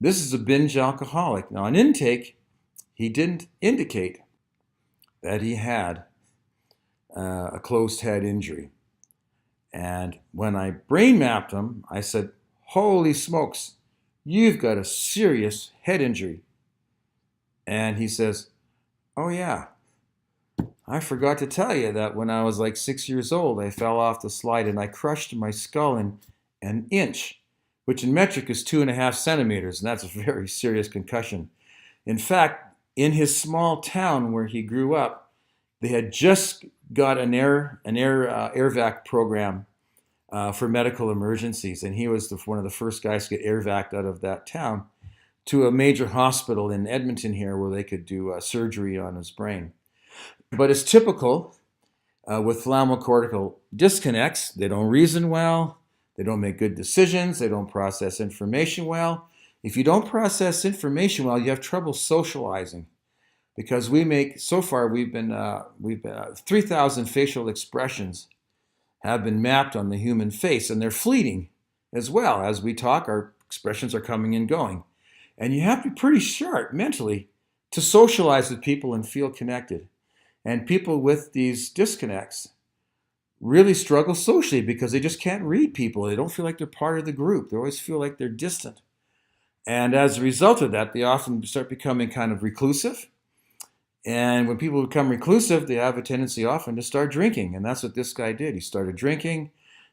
This is a binge alcoholic. Now, on intake, he didn't indicate that he had a closed head injury. And when I brain mapped him, I said, holy smokes, you've got a serious head injury. And he says, oh yeah, I forgot to tell you that when I was like 6 years old, I fell off the slide and I crushed my skull in an inch, which in metric is 2.5 centimeters, and that's a very serious concussion. In fact, in his small town where he grew up, they had just got an air vac program for medical emergencies, and he was one of the first guys to get air vac'd out of that town to a major hospital in Edmonton here where they could do surgery on his brain. But it's typical with thalamocortical disconnects. They don't reason well, they don't make good decisions, they don't process information well. If you don't process information well, you have trouble socializing, because so far we've been 3,000 facial expressions have been mapped on the human face, and they're fleeting as well. As we talk, our expressions are coming and going. And you have to be pretty sharp mentally to socialize with people and feel connected. And people with these disconnects really struggle socially because they just can't read people. They don't feel like they're part of the group. They always feel like they're distant. And as a result of that, they often start becoming kind of reclusive. And when people become reclusive, they have a tendency often to start drinking. And that's what this guy did. He started drinking,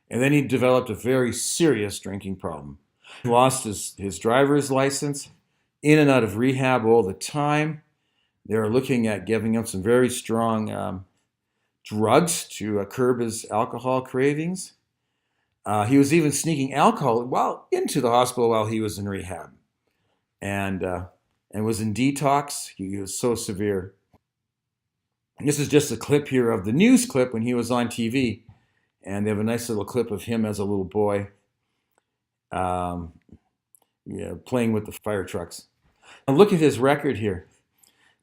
and then he developed a very serious drinking problem. He lost his driver's license, in and out of rehab all the time. They were looking at giving him some very strong drugs to curb his alcohol cravings. He was even sneaking alcohol into the hospital while he was in rehab, and was in detox. He was so severe. This is just a clip here of the news clip when he was on TV, and they have a nice little clip of him as a little boy, playing with the fire trucks. And look at his record here.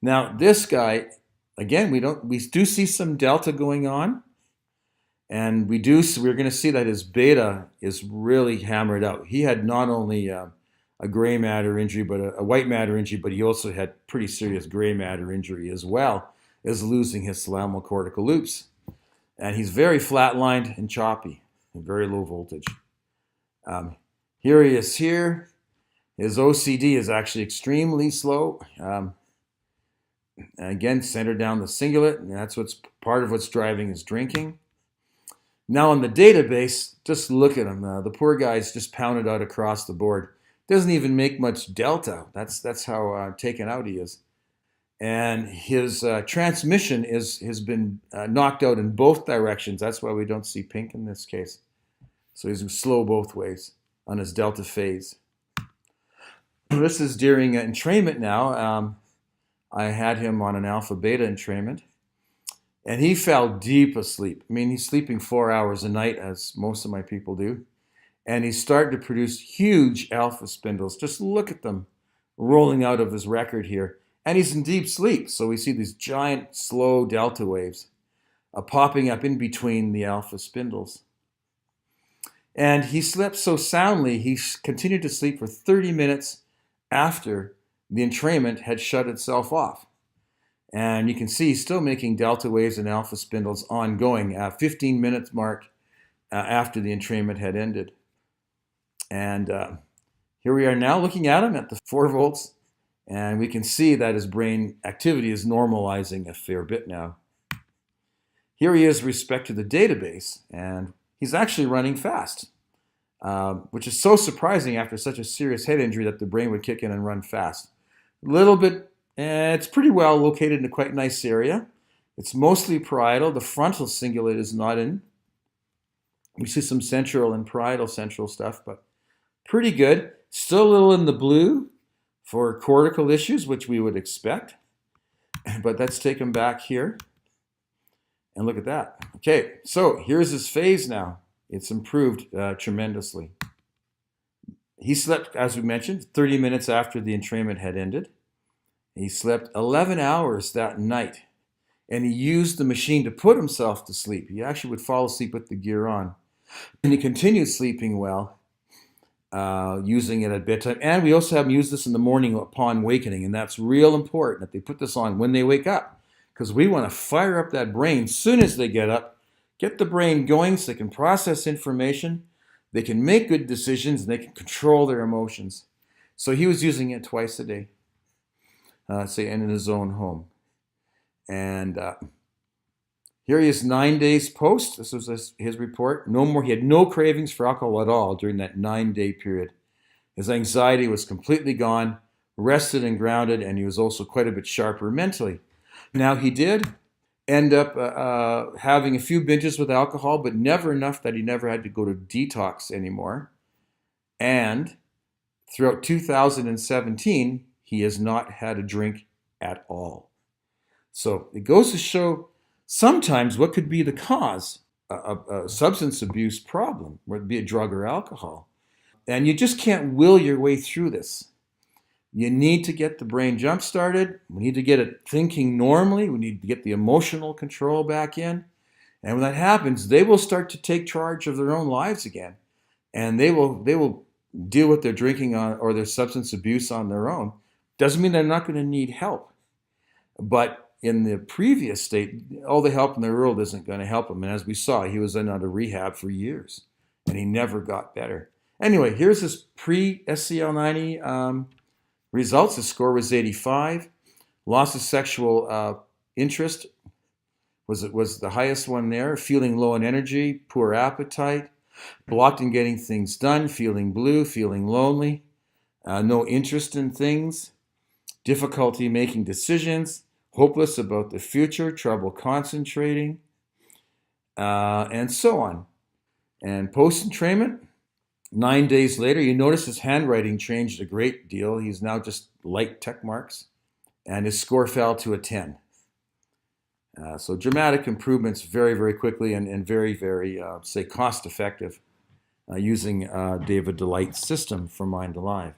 Now, this guy, again, we do see some delta going on, and we're going to see that his beta is really hammered out. He had not only a gray matter injury, but a white matter injury, but he also had pretty serious gray matter injury as well as losing his thalamocortical loops. And he's very flatlined and choppy and very low voltage. Here he is here. His OCD is actually extremely slow. Again, centered down the cingulate, and that's part of what's driving his drinking. Now on the database, just look at him. The poor guy's just pounded out across the board. Doesn't even make much delta. That's how taken out he is. And his transmission has been knocked out in both directions. That's why we don't see pink in this case. So he's slow both ways on his delta phase. This is during entrainment now. I had him on an alpha beta entrainment, and he fell deep asleep. I mean, he's sleeping 4 hours a night, as most of my people do. And he's starting to produce huge alpha spindles. Just look at them rolling out of his record here. And he's in deep sleep. So we see these giant, slow delta waves popping up in between the alpha spindles. And he slept so soundly, he continued to sleep for 30 minutes after the entrainment had shut itself off. And you can see he's still making delta waves and alpha spindles ongoing at 15 minutes mark after the entrainment had ended. And here we are now looking at him at the 4 volts, and we can see that his brain activity is normalizing a fair bit now. Here he is with respect to the database, and he's actually running fast, which is so surprising after such a serious head injury that the brain would kick in and run fast. A little bit, it's pretty well located in a quite nice area. It's mostly parietal. The frontal cingulate is not in. We see some central and parietal central stuff, but pretty good. Still a little in the blue for cortical issues, which we would expect. But let's take him back here and look at that. Okay, so here's his phase now. It's improved tremendously. He slept, as we mentioned, 30 minutes after the entrainment had ended. He slept 11 hours that night, and he used the machine to put himself to sleep. He actually would fall asleep with the gear on. And he continued sleeping well. using it at bedtime. And we also have them use this in the morning upon awakening. And that's real important that they put this on when they wake up, because we want to fire up that brain as soon as they get up, get the brain going so they can process information, they can make good decisions, and they can control their emotions. So he was using it twice a day, say, and in his own home. And here he is 9 days post. This was his report. No more. He had no cravings for alcohol at all during that 9-day period. His anxiety was completely gone, rested and grounded, and he was also quite a bit sharper mentally. Now, he did end up having a few binges with alcohol, but never enough that he never had to go to detox anymore. And throughout 2017, he has not had a drink at all. So it goes to show sometimes what could be the cause of a substance abuse problem, whether it be a drug or alcohol. And you just can't will your way through this. You need to get the brain jump started. We need to get it thinking normally. We need to get the emotional control back in. And when that happens, they will start to take charge of their own lives again. And they will deal with their drinking on or their substance abuse on their own. Doesn't mean they're not going to need help. But in the previous state, all the help in the world isn't going to help him. And as we saw, he was in out of rehab for years, and he never got better. Anyway, here's his pre-SCL90 results. His score was 85. Loss of sexual interest was the highest one there. Feeling low in energy, poor appetite, blocked in getting things done, feeling blue, feeling lonely, no interest in things, difficulty making decisions, hopeless about the future, trouble concentrating, and so on. And post-entrainment, 9 days later, you notice his handwriting changed a great deal. He's now just light check marks, and his score fell to a 10. So dramatic improvements very, very quickly and very, very, say, cost-effective using David Delight's system for Mind Alive.